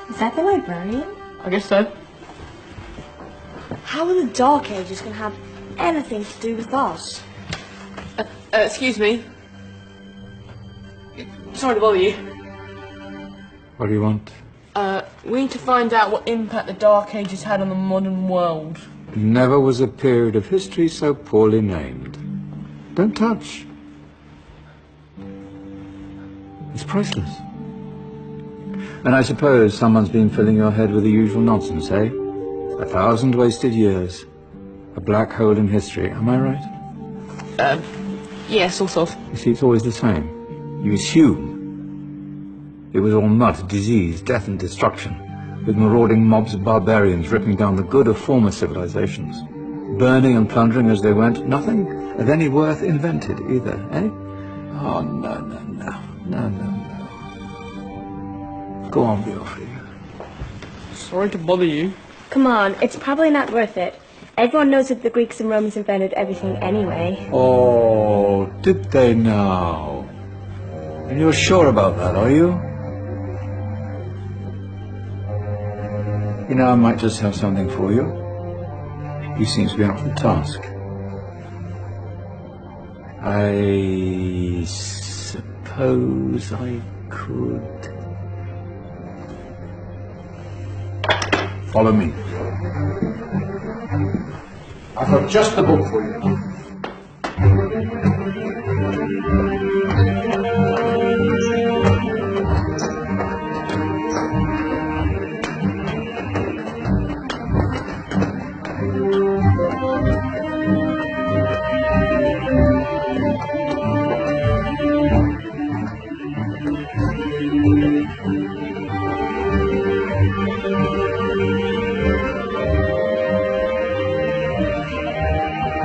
Is that the librarian? I guess so. How are the Dark Ages going to have anything to do with us? Excuse me. Sorry to bother you. What do you want? We need to find out what impact the Dark Ages had on the modern world. Never was a period of history so poorly named. Don't touch. It's priceless. And I suppose someone's been filling your head with the usual nonsense, eh? 1,000 wasted years. A black hole in history, am I right? Yeah, sort of. You see, it's always the same. You assume it was all mud, disease, death and destruction, with marauding mobs of barbarians ripping down the good of former civilizations, burning and plundering as they went. Nothing of any worth invented either, eh? Oh, no, no, no, no, no, no. Go on, Beofrey. Sorry to bother you. Come on, it's probably not worth it. Everyone knows that the Greeks and Romans invented everything anyway. Oh, did they now? And you're sure about that, are you? You know, I might just have something for you. He seems to be up for the task. I suppose I could... Follow me. I've got just the book for you.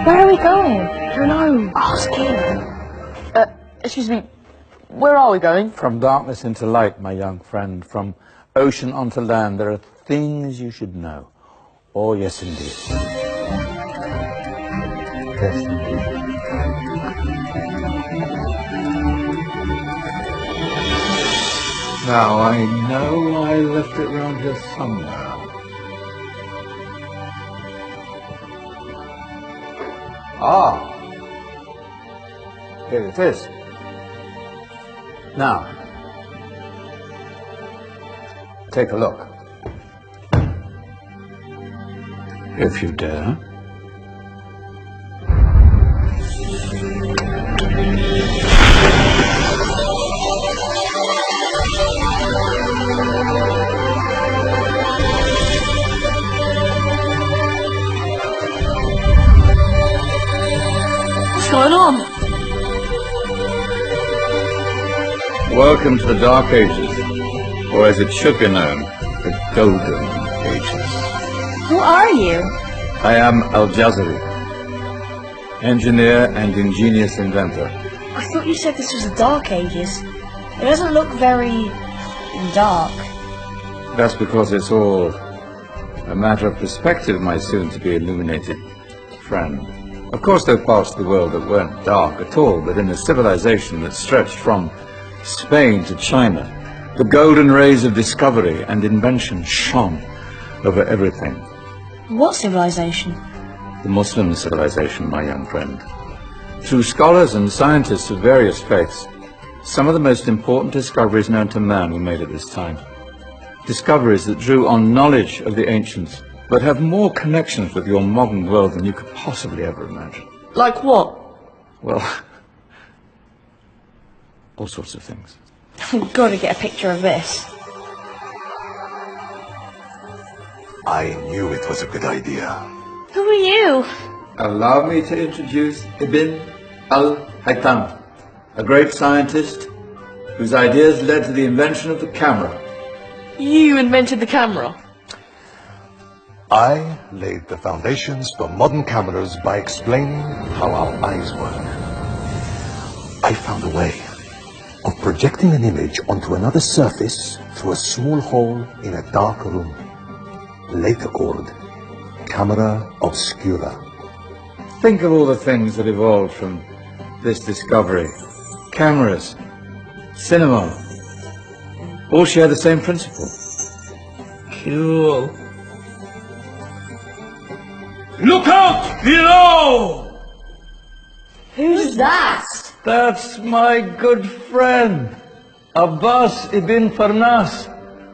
Where are we going? I don't know. Ask him. Excuse me. Where are we going? From darkness into light, my young friend. From ocean onto land. There are things you should know. Oh, yes, indeed. Yes, indeed. Now, I know I left it round here somewhere. Ah, here it is. Now, take a look. If you dare. What's going on? Welcome to the Dark Ages, or as it should be known, the Golden Ages. Who are you? I am Al-Jazari, engineer and ingenious inventor. I thought you said this was the Dark Ages. It doesn't look very... dark. That's because it's all a matter of perspective, my soon-to-be illuminated friend. Of course, there are parts of the world that weren't dark at all, but in a civilization that stretched from Spain to China, the golden rays of discovery and invention shone over everything. What civilization? The Muslim civilization, my young friend. Through scholars and scientists of various faiths, some of the most important discoveries known to man were made at this time. Discoveries that drew on knowledge of the ancients, but have more connections with your modern world than you could possibly ever imagine. Like what? Well, all sorts of things. I've got to get a picture of this. I knew it was a good idea. Who are you? Allow me to introduce Ibn al-Haytham, a great scientist whose ideas led to the invention of the camera. You invented the camera? I laid the foundations for modern cameras by explaining how our eyes work. I found a way of projecting an image onto another surface through a small hole in a dark room, later called camera obscura. Think of all the things that evolved from this discovery. Cameras, cinema, all share the same principle. cool. Look out below! Who's that? That's my good friend, Abbas ibn Farnas,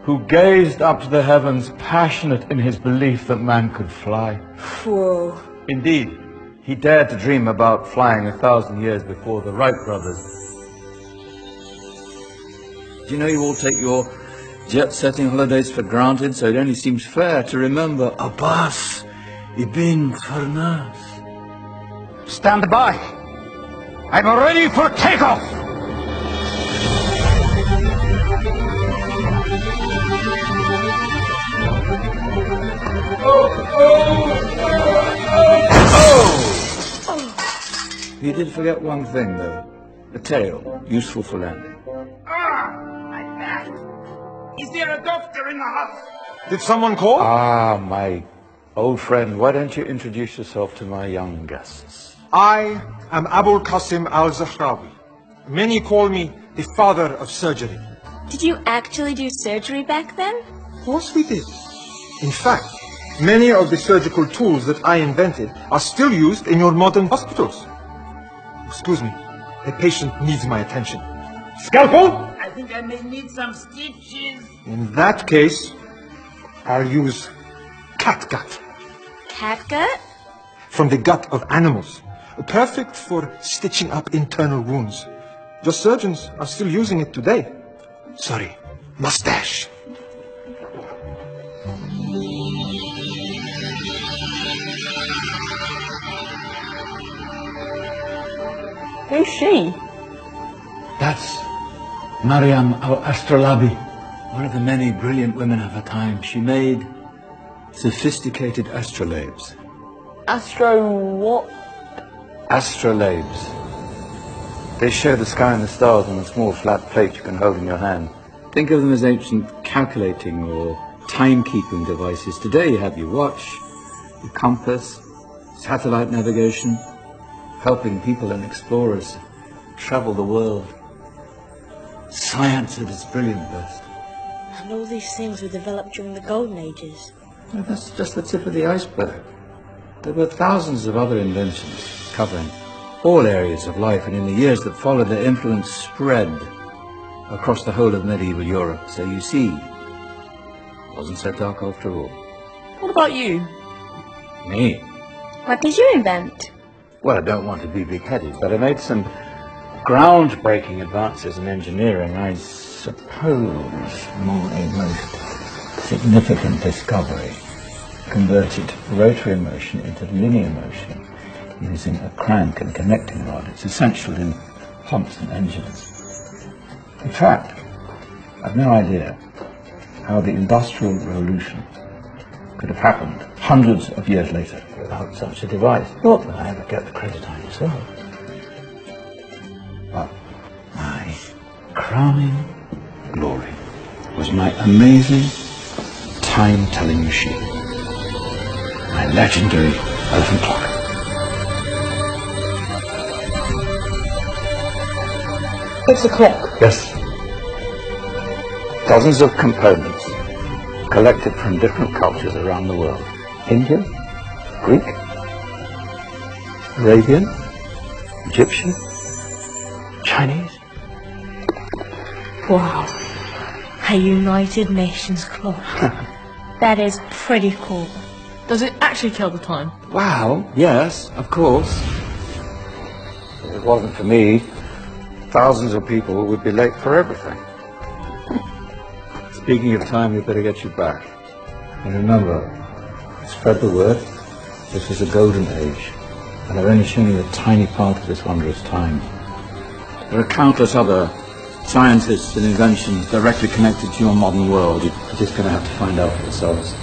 who gazed up to the heavens, passionate in his belief that man could fly. Whoa. Indeed, he dared to dream about flying 1,000 years before the Wright brothers. Do you know you all take your jet-setting holidays for granted, so it only seems fair to remember Abbas ibn Farnas. Stand by. I'm ready for takeoff. You did forget one thing, though. The tail, useful for landing. My back. Is there a doctor in the house? Did someone call? Ah, my old friend, why don't you introduce yourself to my young guests? I am Abul Qasim al-Zahrawi. Many call me the father of surgery. Did you actually do surgery back then? Of course we did. In fact, many of the surgical tools that I invented are still used in your modern hospitals. Excuse me, the patient needs my attention. Scalpel? I think I may need some stitches. In that case, I'll use catgut. Catgut? From the gut of animals. Perfect for stitching up internal wounds. The surgeons are still using it today. Sorry, mustache. Who's she? That's Maryam al-Astrolabi, one of the many brilliant women of her time. She made sophisticated astrolabes. Astro what? Astrolabes. They show the sky and the stars on a small flat plate you can hold in your hand. Think of them as ancient calculating or timekeeping devices. Today you have your watch, your compass, satellite navigation, helping people and explorers travel the world. Science at its brilliant best. And all these things were developed during the Golden Ages. Well, that's just the tip of the iceberg. There were thousands of other inventions covering all areas of life, and in the years that followed, their influence spread across the whole of medieval Europe. So you see, it wasn't so dark after all. What about you? Me? What did you invent? Well, I don't want to be big-headed, but I made some groundbreaking advances in engineering. I suppose my most significant discovery converted rotary motion into linear motion using a crank and connecting rod. It's essential in pumps and engines. In fact, I've no idea how the Industrial Revolution could have happened hundreds of years later without such a device. Not that I ever get the credit I deserve. But my crowning glory was my amazing time-telling machine. My legendary elephant clock. It's a clock. Yes. Dozens of components collected from different cultures around the world. Indian, Greek, Arabian, Egyptian, Chinese. Wow. A United Nations clock. That is pretty cool. Does it actually tell the time? Wow, yes, of course. If it wasn't for me, thousands of people would be late for everything. Speaking of time, we better get you back. And remember, spread the word. This was a golden age, and I've only shown you a tiny part of this wondrous time. There are countless other scientists and inventions directly connected to your modern world. You're just going to have to find out for yourselves.